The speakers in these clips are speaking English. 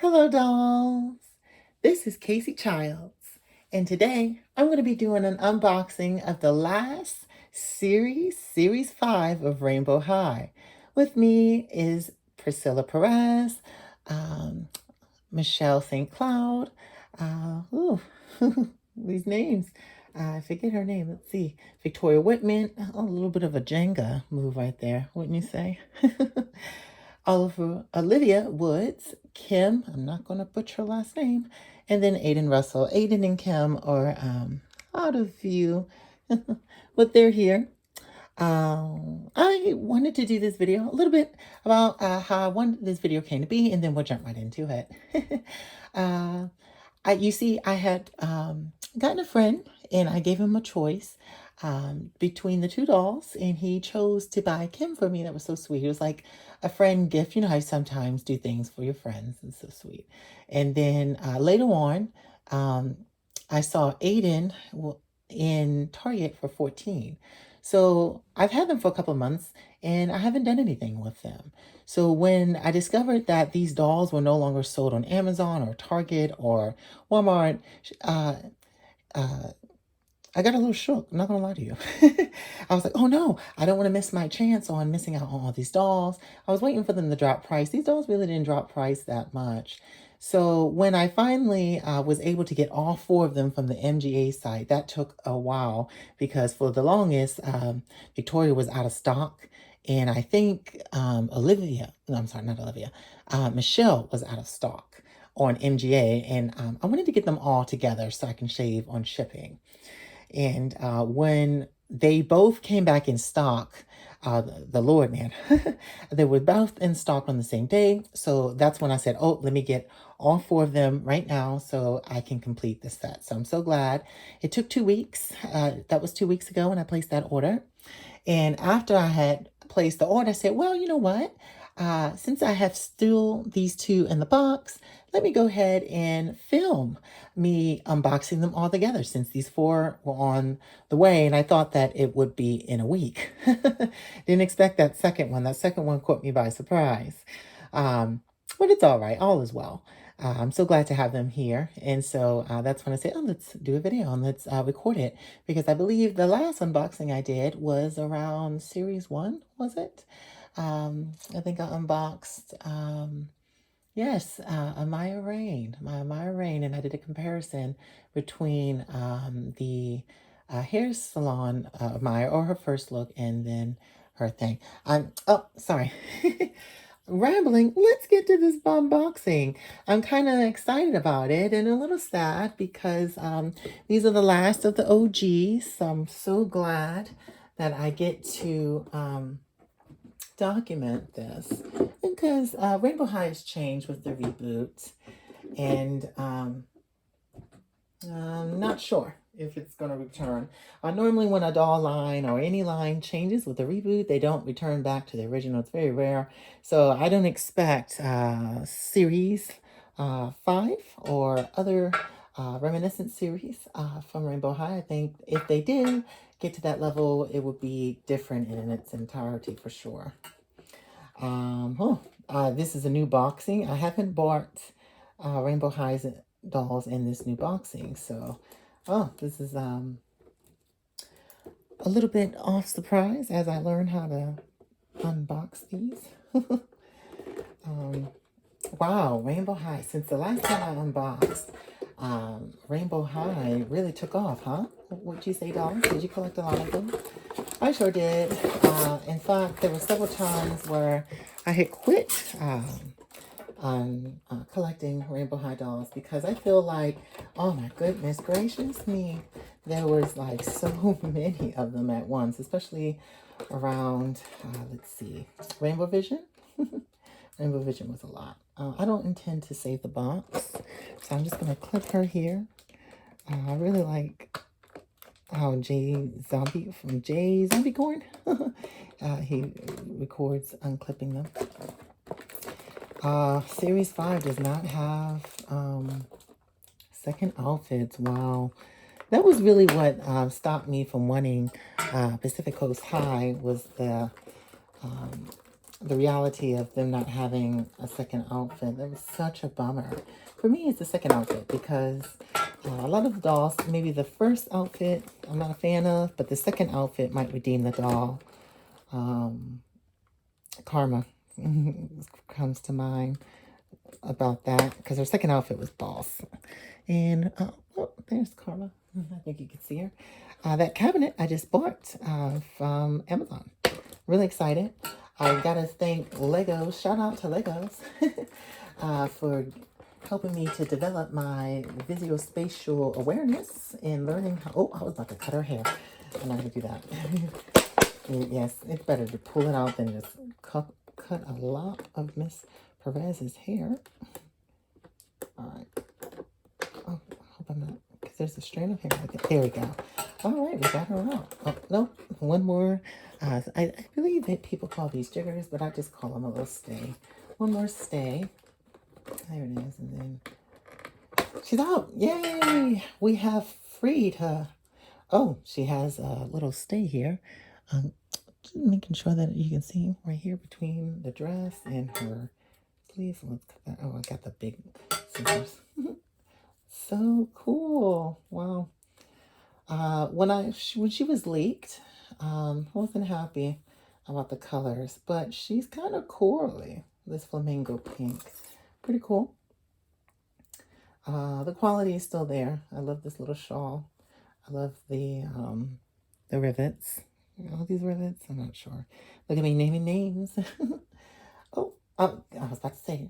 Hello, dolls. This is Casey Childs, and today I'm going to be doing an unboxing of the last Series 5 of Rainbow High. With me is Priscilla Perez, um, Michelle St. Cloud. Ooh, these names. I forget her name. Let's see. Victoria Whitman. A little bit of a Jenga move right there, wouldn't you say? Oliver, Olivia Woods, Kim, I'm not going to butcher her last name, and then Aiden Russell. Aiden and Kim are out of view, but they're here. I wanted to do this video a little bit about how this video came to be, and then we'll jump right into it. uh, you see, I had gotten a friend, and I gave him a choice between the two dolls, and he chose to buy Kim for me. That was so sweet. It was like a friend gift. You know how you sometimes do things for your friends. It's so sweet. And then later on, I saw Aiden in Target for 14. So I've had them for a couple of months, and I haven't done anything with them. So when I discovered that these dolls were no longer sold on Amazon or Target or Walmart, uh, uh, I got a little shook, I'm not gonna lie to you. I was like, oh no, I don't want to miss my chance on missing out on all these dolls. I was waiting for them to drop price. These dolls really didn't drop price that much. So when I finally was able to get all four of them from the MGA site, that took a while because for the longest, Victoria was out of stock. And I think Olivia, no, I'm sorry, not Olivia, Michelle was out of stock on MGA. And I wanted to get them all together so I can shave on shipping. And when they both came back in stock, the Lord, man, they were both in stock on the same day. So that's when I said, oh, let me get all four of them right now so I can complete the set. So I'm so glad. It took 2 weeks. That was 2 weeks ago when I placed that order. And after I had placed the order, I said, well, you know what? Since I have still these two in the box, let me go ahead and film me unboxing them all together since these four were on the way. And I thought that it would be in a week. Didn't expect that second one. That second one caught me by surprise. But it's all right. All is well. I'm so glad to have them here. And so that's when I said, oh, let's do a video and let's record it. Because I believe the last unboxing I did was around Series 1, was it? I think I unboxed, yes, Amaya Rain, my Amaya Rain, and I did a comparison between the hair salon Amaya, or her first look, and then her thing. Oh, sorry. Rambling, let's get to this unboxing. I'm kind of excited about it and a little sad because these are the last of the OGs. So I'm so glad that I get to document this because Rainbow High has changed with the reboot, and I'm not sure if it's going to return. Normally when a doll line or any line changes with a reboot, they don't return back to the original. It's very rare. So I don't expect Series 5 or other reminiscent series from Rainbow High. I think if they did get to that level, it would be different in its entirety for sure. This is a new boxing. I haven't bought Rainbow High's dolls in this new boxing, so this is a little bit off surprise as I learn how to unbox these. Wow, Rainbow High. Since the last time I unboxed, Rainbow High really took off, huh? What'd you say, dolls? Did you collect a lot of them? I sure did. In fact, there were several times where I had quit on collecting Rainbow High dolls because I feel like, oh my goodness gracious me, there was like so many of them at once, especially around, let's see, Rainbow Vision. Rainbow Vision was a lot. I don't intend to save the box, so I'm just going to clip her here. I really like how Jay Zombie from Jay Zombie Corn, he records unclipping them. Series 5 does not have second outfits. Wow. That was really what stopped me from wanting Pacific Coast High, was the the reality of them not having a second outfit. That was such a bummer. For me, it's the second outfit because a lot of the dolls, maybe the first outfit I'm not a fan of, but the second outfit might redeem the doll. Karma comes to mind about that because her second outfit was Boss. And oh, there's Karma. I think you can see her. That cabinet I just bought from Amazon. Really excited. I gotta thank Legos. Shout out to Legos for helping me to develop my visuospatial awareness and learning how. Oh, I was about to cut her hair. I'm not gonna do that. Yes, it's better to pull it out than just cut a lot of Miss Perez's hair. All right. Oh, I hope I'm not, because there's a strand of hair. There we go. All right, we got her out. Oh, no, one more. I believe that people call these jiggers, but I just call them a little stay. One more stay. There it is, and then she's out. Yay! We have freed her. Oh, she has a little stay here. Making sure that you can see right here between the dress and her sleeves. Let's cut that. Oh, I got the big scissors. So cool. Wow. When she was leaked, I wasn't happy about the colors, but she's kind of corally, this flamingo pink. Pretty cool. The quality is still there. I love this little shawl. I love the rivets. All these rivets, I'm not sure. Look at me naming names. oh, I was about to say,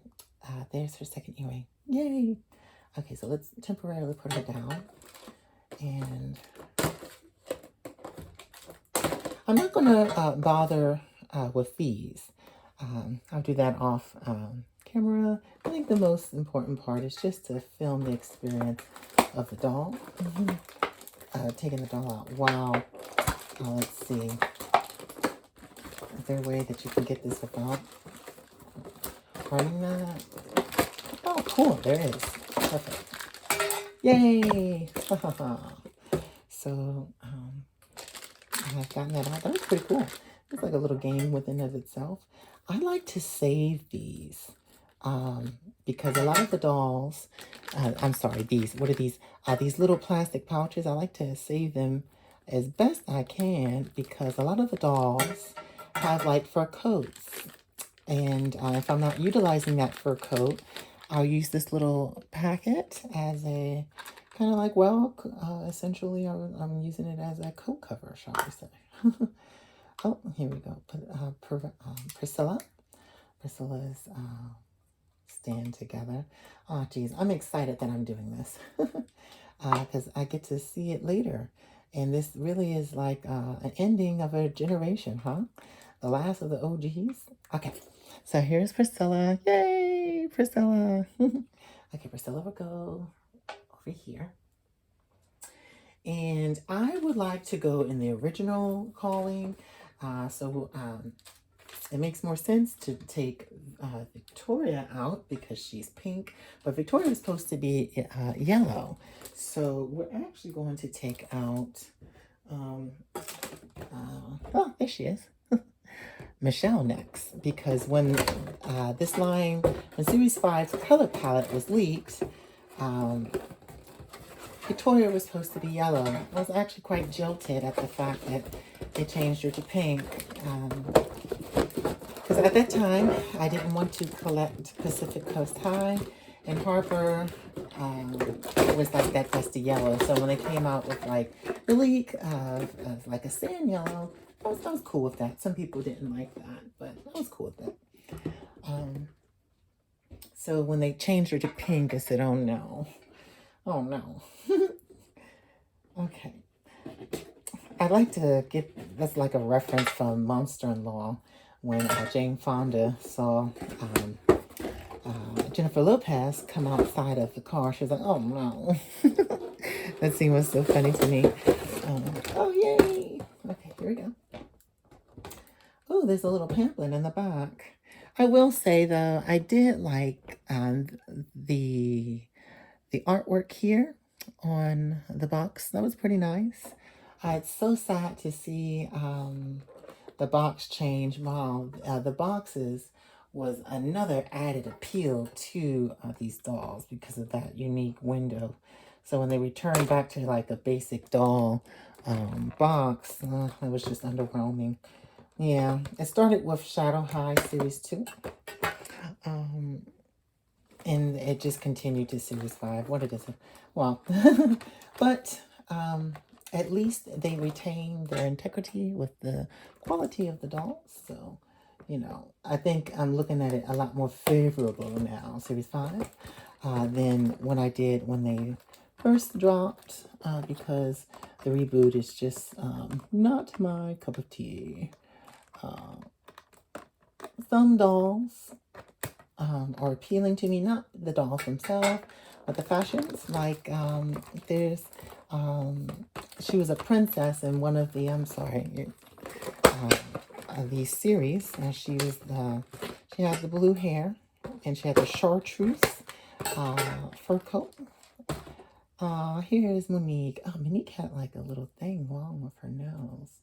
there's her second earring. Yay! Okay, so let's temporarily put her down. And I'm not going to bother with these. I'll do that off camera. I think the most important part is just to film the experience of the doll. Taking the doll out. Wow. Let's see. Is there a way that you can get this without running that? Oh, cool. There it is. Perfect. Yay! So, I've gotten that out. That was pretty cool. It's like a little game within of itself. I like to save these because a lot of the dolls, I'm sorry, these, what are these? These little plastic pouches, I like to save them as best I can because a lot of the dolls have like fur coats. And if I'm not utilizing that fur coat, I'll use this little packet as a kind of like, well, essentially I'm using it as a coat cover, shall we say. Oh, here we go. Priscilla. Priscilla's stand together. Oh, geez. I'm excited that I'm doing this because I get to see it later. And this really is like an ending of a generation, huh? The last of the OGs. Okay. So here's Priscilla. Yay, Priscilla. Okay, Priscilla will go over here. And I would like to go in the original calling. It makes more sense to take Victoria out because she's pink. But Victoria is supposed to be yellow. So we're actually going to take out... oh, there she is. Michelle next, because when this line, when Series 5's color palette was leaked, Victoria was supposed to be yellow. I was actually quite jilted at the fact that they changed her to pink. Because at that time, I didn't want to collect Pacific Coast High, and Harper was like that dusty yellow. So when they came out with like the leak of like a sand yellow, I was cool with that. Some people didn't like that, but I was cool with that. So when they changed her to pink, I said, oh no. Oh no. Okay. I'd like to get, that's like a reference from Monster-in-Law when Jane Fonda saw Jennifer Lopez come outside of the car. She was like, oh no. That scene was so funny to me. Oh, yay. Okay, here we go. Oh, there's a little pamphlet in the back. I will say, though, I did like the artwork here on the box. That was pretty nice. It's so sad to see the the box change. Wow, the boxes was another added appeal to these dolls because of that unique window. So when they returned back to like a basic doll box, it was just underwhelming. Yeah, it started with Shadow High Series 2. And it just continued to Series 5. What it is? Well, but at least they retain their integrity with the quality of the dolls. So, you know, I think I'm looking at it a lot more favorable now, Series 5, than when I did when they first dropped, because the reboot is just not my cup of tea. Some dolls are appealing to me, not the dolls themselves, but the fashions. Like, there's, she was a princess in one of the, these series. She was she had the blue hair, and she had the chartreuse fur coat. Here is Monique. Oh, Monique had like a little thing wrong with her nose,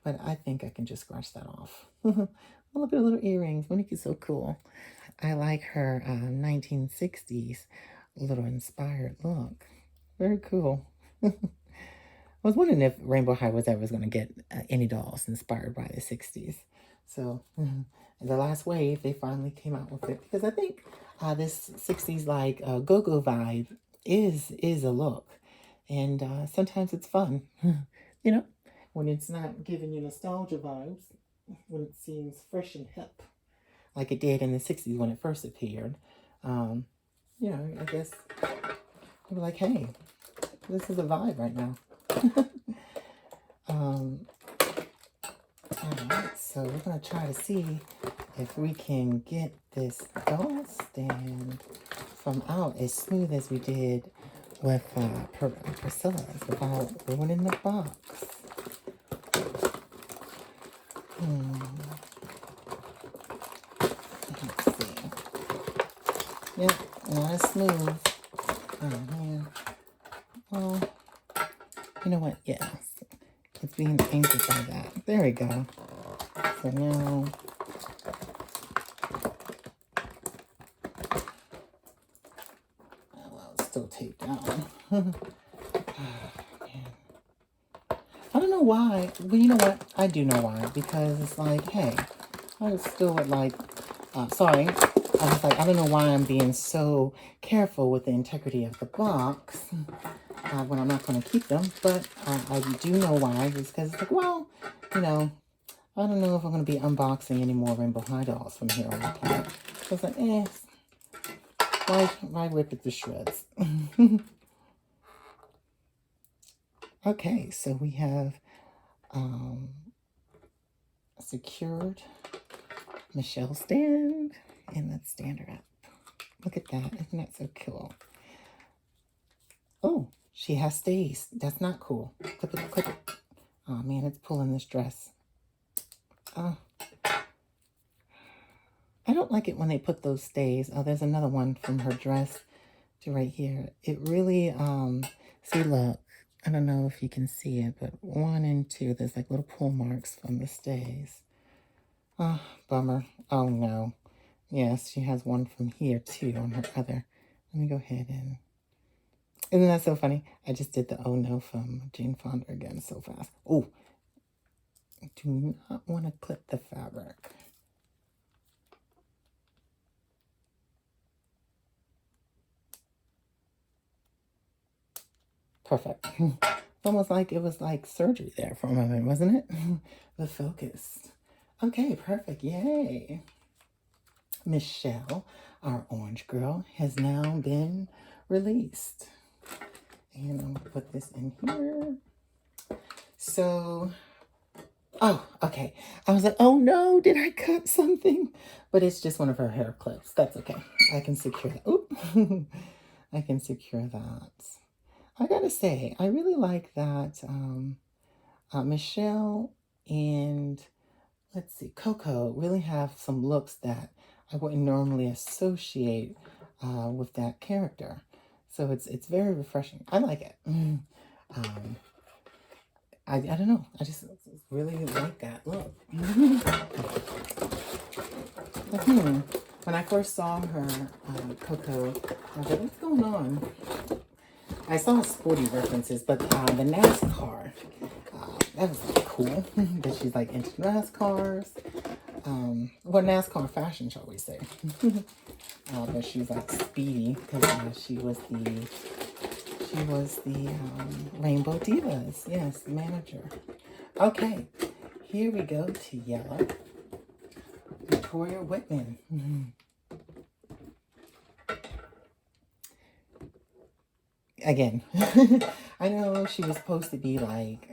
but I think I can just scratch that off. Look at her little earrings. Monique is so cool. I like her 1960s little inspired look. Very cool. I was wondering if Rainbow High was ever going to get any dolls inspired by the 60s. So the last wave, they finally came out with it. Because I think this 60s like go-go vibe is a look. And sometimes it's fun. You know, when it's not giving you nostalgia vibes, when it seems fresh and hip, like it did in the 60s when it first appeared. You know, I guess we're like, hey, this is a vibe right now. Alright, so we're going to try to see if we can get this doll stand from out as smooth as we did with Priscilla's without ruining the box. Let's see. Yep, not as smooth. Oh, man. Well, you know what? Yes. It's being painted by that. There we go. So now... Oh, well, it's still taped down. Oh, I don't know why. But you know what? I do know why. Because it's like, hey, I still would like... sorry. I was like, I don't know why I'm being so careful with the integrity of the box when I'm not going to keep them. But I do know why. It's because it's like, well, you know, I don't know if I'm going to be unboxing any more Rainbow High dolls from here on out. So it's like, why rip it to shreds? Okay, so we have secured Michelle stand. And let's stand her up. Look at that. Isn't that so cool? Oh, she has stays. That's not cool. Clip it, clip it. Oh, man, it's pulling this dress. Oh. I don't like it when they put those stays. Oh, there's another one from her dress to right here. It really, see, look. I don't know if you can see it, but 1 and 2, there's like little pull marks from the stays. Oh, bummer. Oh, no. Yes, she has one from here, too, on her other. Let me go ahead and... Isn't that so funny? I just did the oh, no from Jane Fonda again so fast. Oh, I do not want to clip the fabric. Perfect. It's almost like it was like surgery there for a moment, wasn't it? The focus. Okay, perfect. Yay. Michelle, our orange girl, has now been released. And I'm going to put this in here. So, oh, okay. I was like, oh no, did I cut something? But it's just one of her hair clips. That's okay. I can secure that. Oop. I can secure that. I gotta say, I really like that Michelle and, let's see, Coco really have some looks that I wouldn't normally associate with that character. So it's very refreshing. I like it. I don't know. I just really like that look. When I first saw her, Coco, I was like, what's going on? I saw sporty references, but the NASCAR, that was like cool. That she's like into NASCARs. Well, NASCAR fashion, shall we say. But she's like speedy because she was the Rainbow Divas, yes, manager. Okay, here we go to yellow. Victoria Whitman. Again, I know she was supposed to be like,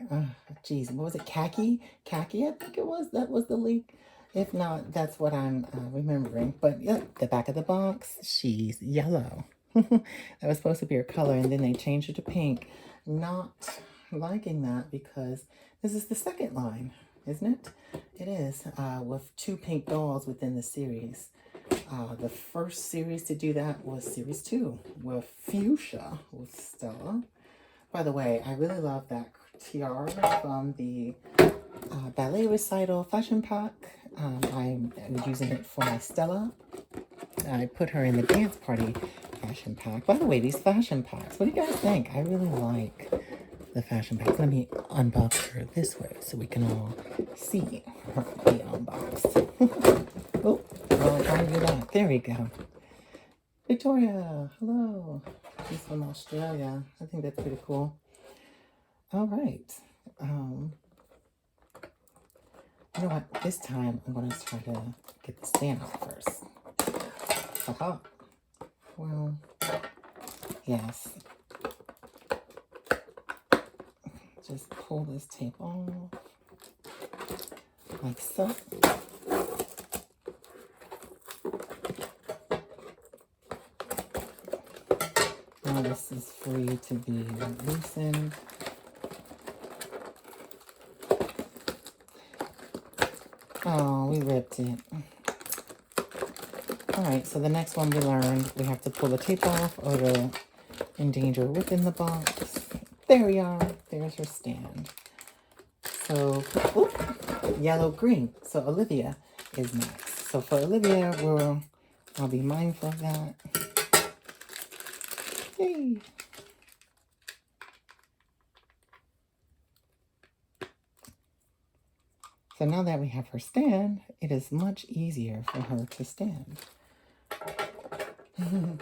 geez, what was it? Khaki? Khaki, I think it was. That was the leak. If not, that's what I'm remembering. But yeah, the back of the box, she's yellow. That was supposed to be her color, and then they changed it to pink. Not liking that because this is the second line, isn't it? It is, with 2 pink dolls within the series. The first series to do that was series 2 with Fuchsia with Stella. By the way, I really love that tiara from the ballet recital fashion pack. I'm using it for my Stella. I put her in the dance party fashion pack. By the way, these fashion packs, what do you guys think? I really like the fashion packs. Let me unbox her this way so we can all see her be unboxed. Oh, trying to do that. There we go. Victoria, hello. She's from Australia. I think that's pretty cool. All right. You know what? This time I'm going to try to get the stand off first. Aha. Well, yes. Just pull this tape off. Like so. Now this is free to be loosened. Oh, we ripped it. Alright, so the next one we learned, we have to pull the tape off or to endanger ripping the box. There we are. There's her stand. So, yellow, green. So Olivia is next. So for Olivia, I'll be mindful of that. Yay! So now that we have her stand, it is much easier for her to stand.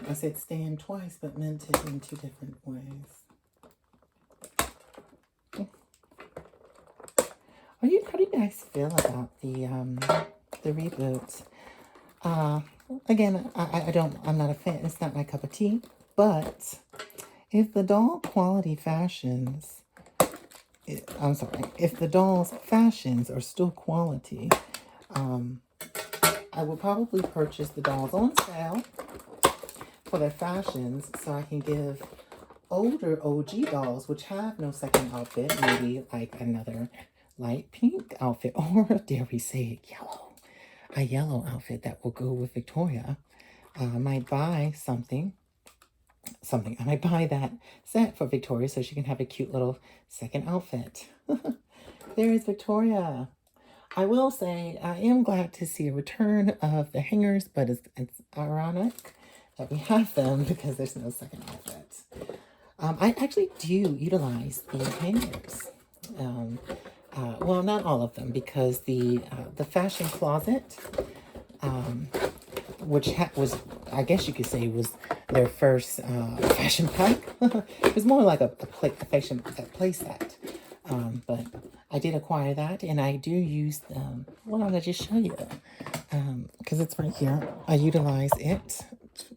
I said stand twice, but meant it in 2 different ways. How do you guys feel about the reboots? Again, I'm not a fan. It's not my cup of tea. But if the doll quality fashions, if the doll's fashions are still quality, I will probably purchase the dolls on sale for their fashions so I can give older OG dolls, which have no second outfit, maybe like another light pink outfit, or dare we say yellow, a yellow outfit that will go with Victoria. I might buy something. I might buy that set for Victoria so she can have a cute little second outfit. There is Victoria. I will say I am glad to see a return of the hangers, but it's ironic that we have them because there's no second outfit. I actually do utilize the hangers. Well, not all of them, because the fashion closet, which was, I guess you could say, was their first fashion pack. It was more like a play set. But I did acquire that, and I do use them. Well, I'll just show you, because it's right here. I utilize it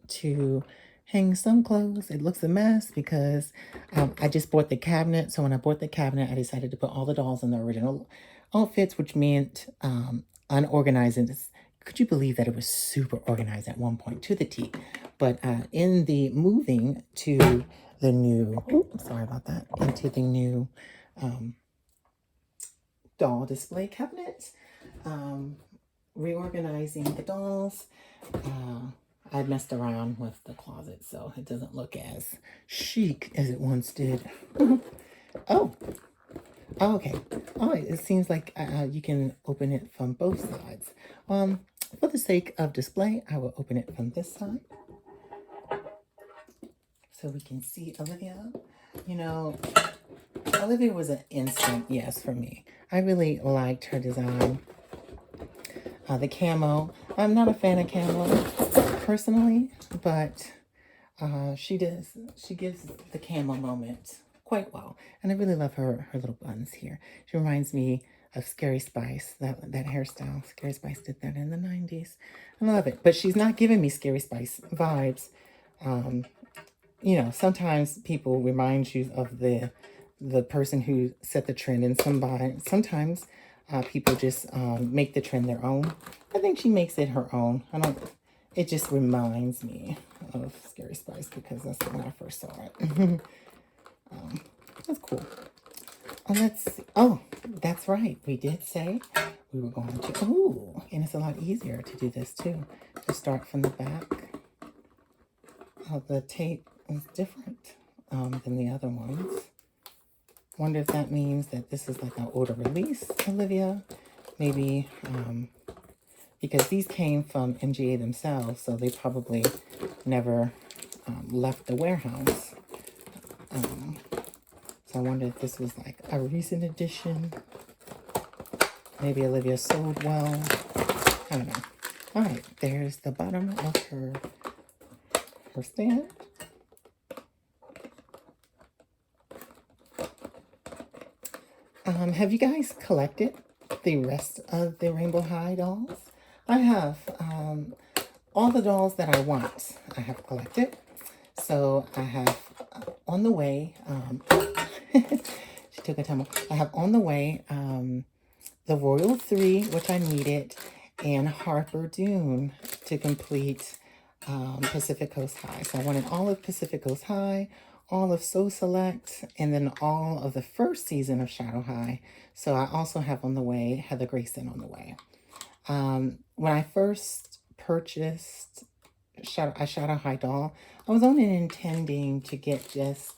to hang some clothes. It looks a mess because I just bought the cabinet. So when I bought the cabinet, I decided to put all the dolls in the original outfits, which meant unorganized. And could you believe that it was super organized at one point to the T? But in the moving to the new, sorry about that, into the new doll display cabinet, reorganizing the dolls, I messed around with the closet so it doesn't look as chic as it once did. Oh, Oh, okay. Oh, it seems like you can open it from both sides. For the sake of display, I will open it from this side so we can see Olivia. You know, Olivia was an instant yes for me. I really liked her design. The camo. I'm not a fan of camo personally, but she does. She gives the camo moment quite well, and I really love her little buns here. She reminds me of Scary Spice. That hairstyle. Scary Spice did that in the '90s. I love it, but she's not giving me Scary Spice vibes. You know, sometimes people remind you of the person who set the trend, and sometimes people just make the trend their own. I think she makes it her own. I don't. It just reminds me of Scary Spice because that's when I first saw it. That's cool. And let's see. Oh, that's right. We did say we were going to. Oh, and it's a lot easier to do this too. To start from the back. The tape is different than the other ones. Wonder if that means that this is like an order release, Olivia. Maybe because these came from MGA themselves, so they probably never left the warehouse. So I wonder if this was like a recent edition. Maybe Olivia sold well. I don't know. All right, there's the bottom of her stand. Have you guys collected the rest of the Rainbow High dolls? I have all the dolls that I want. I have collected. So I have on the way, she took a time. I have on the way the Royal 3, which I needed, and Harper Dune to complete Pacific Coast High. So I wanted all of Pacific Coast High, all of So Select, and then all of the first season of Shadow High. So I also have on the way Heather Grayson on the way. When I first purchased a Shadow High doll, I was only intending to get just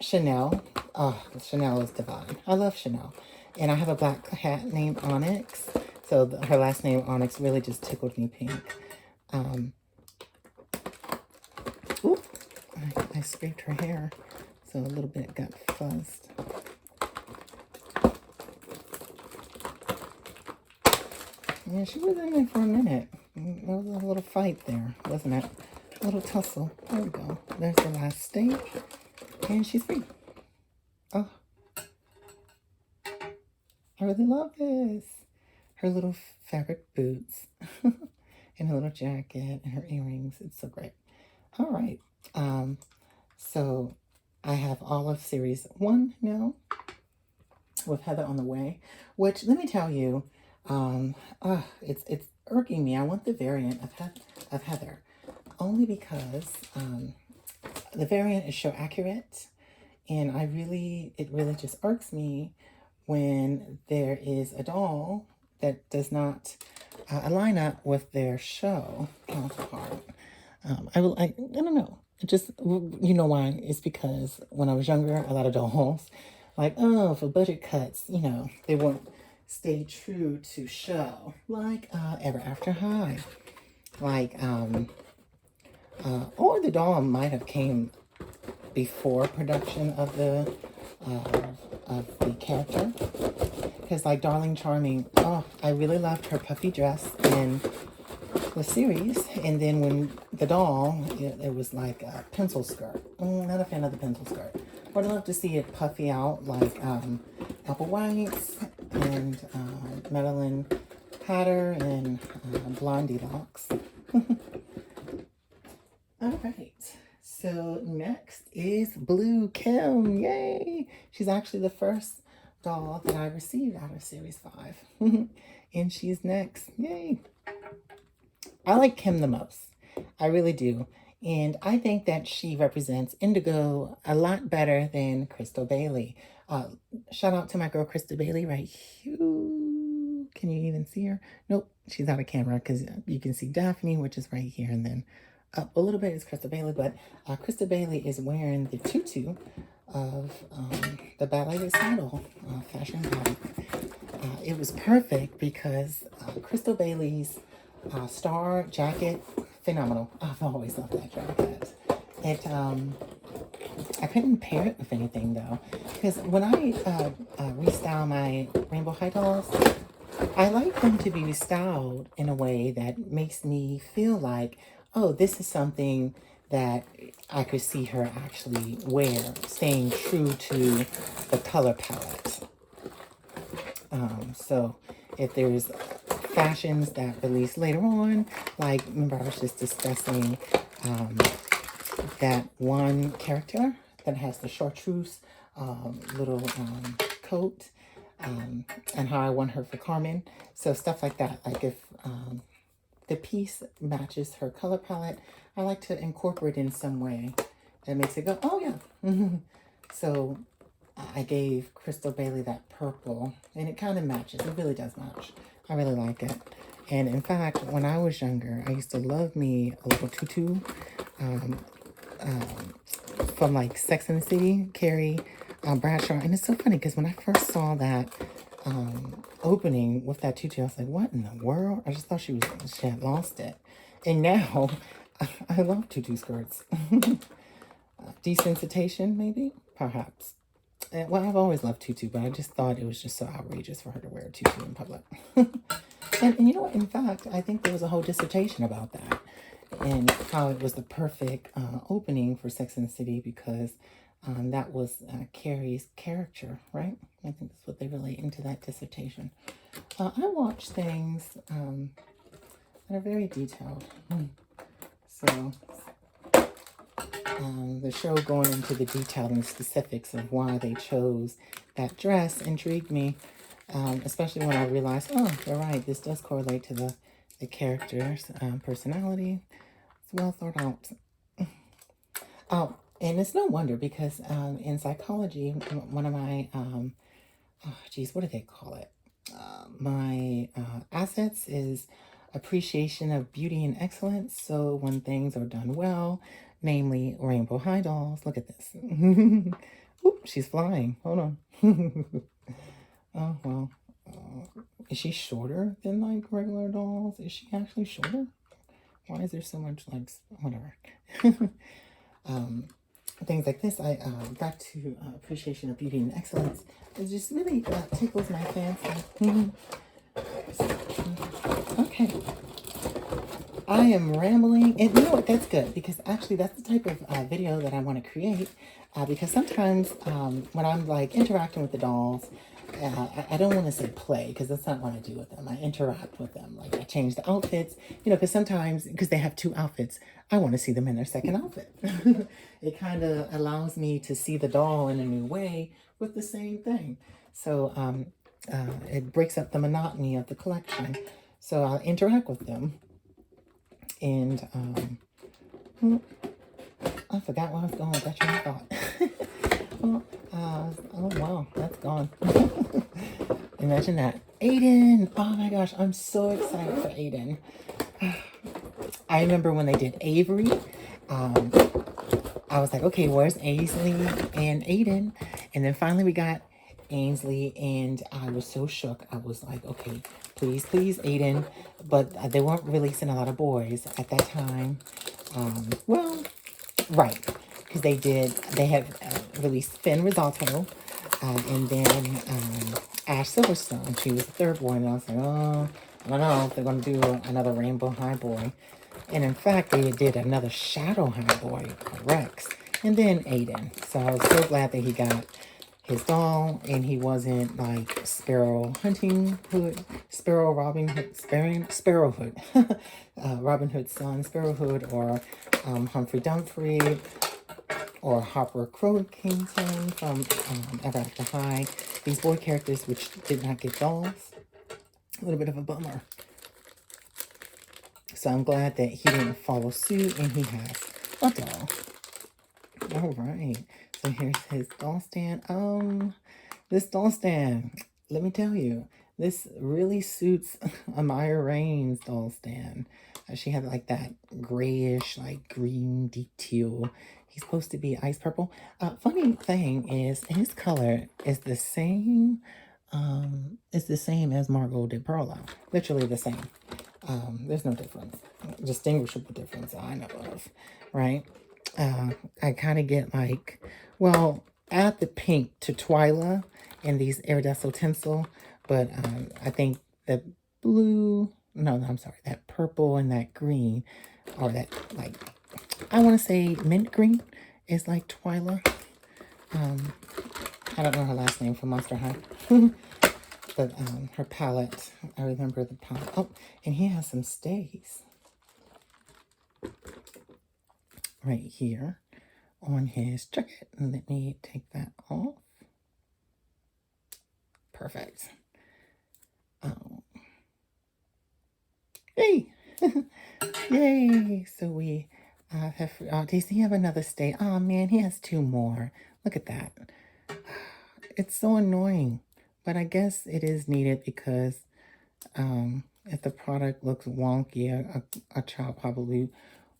Chanel. Oh, Chanel is divine. I love Chanel. And I have a black cat named Onyx. So her last name, Onyx, really just tickled me pink. Oop, I scraped her hair. So a little bit got fuzzed. Yeah, she was in there for a minute. There was a little fight there, wasn't it? A little tussle. There we go. There's the last stage. And she's free. Oh. I really love this. Her little fabric boots. And her little jacket and her earrings. It's so great. All right. So I have all of series 1 now with Heather on the way, which let me tell you, it's irking me. I want the variant of Heather only because the variant is so accurate, and it really just irks me when there is a doll that does not line up with their show counterpart. I don't know. It just, you know why? It's because when I was younger, a lot of dolls, like, oh, for budget cuts, you know, they won't stay true to show. Like Ever After High. Like, or the doll might have came before production of the character. Because like Darling Charming, oh, I really loved her puffy dress in the series, and then when the doll, it was like a pencil skirt. Not a fan of the pencil skirt. But I'd love to see it puffy out like Apple White's and Madeline Hatter and Blondie Locks. All right. So next is Blue Kim. Yay! She's actually the first doll that I received out of Series 5. And she's next. Yay! I like Kim the most. I really do. And I think that she represents indigo a lot better than Crystal Bailey. Shout out to my girl Crystal Bailey right here. Can you even see her? Nope, she's out of camera because you can see Daphne, which is right here, and then up a little bit is Crystal Bailey, but Crystal Bailey is wearing the tutu of the ballet recital fashion body. It was perfect because Crystal Bailey's star jacket, phenomenal. I've always loved that jacket. It, I couldn't pair it with anything though, because when I restyle my rainbow high dolls, I like them to be styled in a way that makes me feel like, oh, this is something that I could see her actually wear, staying true to the color palette. So if there's fashions that release later on, like remember I was just discussing that one character that has the chartreuse little coat, and how I want her for Carmen. So stuff like that. Like if the piece matches her color palette, I like to incorporate in some way that makes it go, oh yeah. So I gave Crystal Bailey that purple, and it kind of matches. It really does match. I really like it. And in fact, when I was younger, I used to love me a little tutu from like Sex and the City, Carrie Bradshaw. And it's so funny because when I first saw that opening with that tutu, I was like, what in the world? I just thought she had lost it. And now I love tutu skirts. Desensitization, maybe? Perhaps. Well, I've always loved tutu, but I just thought it was just so outrageous for her to wear a tutu in public. and you know what? In fact, I think there was a whole dissertation about that and how it was the perfect opening for Sex and the City because that was Carrie's character, right? I think that's what they relate into that dissertation. I watch things that are very detailed. So the show going into the detail and specifics of why they chose that dress intrigued me, especially when I realized, oh, you're right, this does correlate to the character's personality. It's well thought out. Oh, and it's no wonder because in psychology, one of my, what do they call it? My assets is appreciation of beauty and excellence. So when things are done well, namely rainbow high dolls, look at this. Oop, she's flying. Hold on. Oh, well. Is she shorter than like regular dolls? Is she actually shorter? Why is there so much like, whatever. Things like this, back to appreciation of beauty and excellence. It just really tickles my fancy. Okay. I am rambling, and you know what, that's good, because actually that's the type of video that I want to create, because sometimes when I'm like interacting with the dolls, I don't want to say play, because that's not what I do with them. I interact with them, like I change the outfits, you know, because sometimes, because they have two outfits, I want to see them in their second outfit. It kind of allows me to see the doll in a new way with the same thing. So it breaks up the monotony of the collection. So I'll interact with them. And I forgot where I was going with that train of thought. Well, oh wow, that's gone. Imagine that. Aiden! Oh my gosh, I'm so excited for Aiden. I remember when they did Avery, I was like, okay, where's Ainsley and Aiden? And then finally we got Ainsley, and I was so shook. I was like, okay, please, please, Aiden. But they weren't releasing a lot of boys at that time. Well, right, because they have released Finn Risalto, and then Ash Silverstone. She was the third boy, and I was like, oh, I don't know if they're going to do another Rainbow High Boy. And in fact, they did another Shadow High Boy, Rex, and then Aiden. So I was so glad that he got his doll, and he wasn't like Sparrow Hunting Hood, Sparrow Robin Hood, Sparrow Hood, Robin Hood's son, Sparrow Hood, or Humphrey Dumphrey, or Harper Crowkington from Ever After High. These boy characters which did not get dolls. A little bit of a bummer. So I'm glad that he didn't follow suit, and he has a doll. All right. So here's his doll stand. This doll stand, let me tell you, This really suits Amaya Rain's doll stand. She had like that grayish, like green, deep teal. He's supposed to be ice purple. Funny thing is, his color is the same as Margot de Perla. Literally the same. There's no difference, distinguishable difference I know of, right? I kind of get like, well, add the pink to Twyla in these iridescent tinsel, but I think the blue, no, I'm sorry, that purple and that green, or that like, I want to say mint green is like Twyla. I don't know her last name from Monster High. But her palette, I remember the palette. Oh, and he has some stays right here on his jacket. Let me take that off. Perfect. Oh. Hey! Yay! So we have, does he have another stay? Oh man, he has two more. Look at that. It's so annoying, but I guess it is needed because if the product looks wonky, a child probably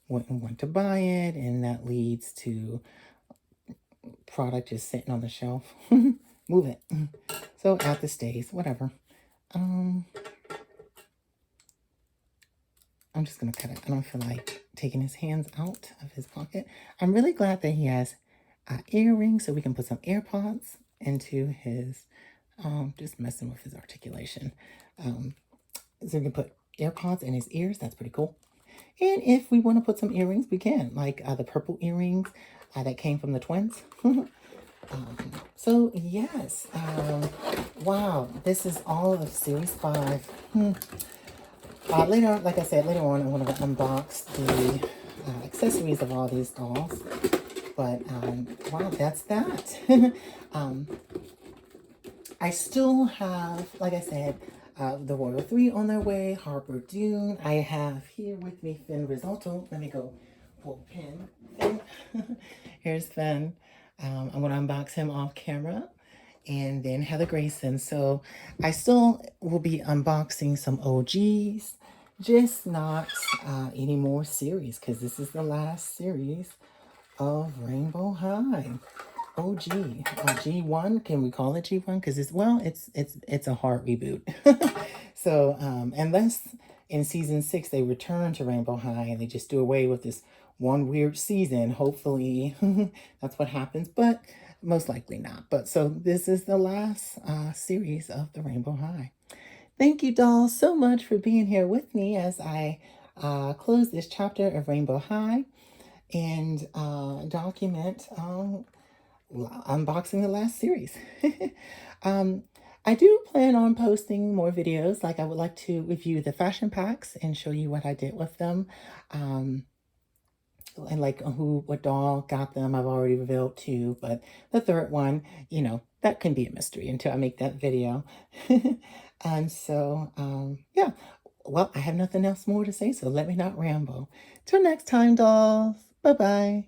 wouldn't want to buy it, and that leads to product just sitting on the shelf. Move it. So add the stays, whatever. I'm just gonna cut it. I don't feel like taking his hands out of his pocket. I'm really glad that he has earrings so we can put some AirPods into his, just messing with his articulation. So we can put AirPods in his ears. That's pretty cool. And if we want to put some earrings, we can, like the purple earrings that came from the twins. So yes, wow, this is all of series 5. Later, like I said, later on I'm going to unbox the accessories of all these dolls. But wow, that's that. I still have, like I said, the Royal 3 on their way, Harbor Dune. I have here with me Finn Risotto. Let me go pull pin. Finn. Here's Finn. I'm going to unbox him off camera. And then Heather Grayson. So I still will be unboxing some OGs, just not any more series, because this is the last series of Rainbow High. OG, G1. Can we call it G1? Because it's a hard reboot. So unless in season 6 they return to Rainbow High and they just do away with this one weird season, hopefully that's what happens. But most likely not. But so this is the last series of the Rainbow High. Thank you, dolls, so much for being here with me as I close this chapter of Rainbow High and document unboxing the last series. I do plan on posting more videos. Like I would like to review the fashion packs and show you what I did with them. And like what doll got them, I've already revealed too. But the third one, you know, that can be a mystery until I make that video. And so, yeah. Well, I have nothing else more to say, so let me not ramble. Till next time, dolls. Bye-bye.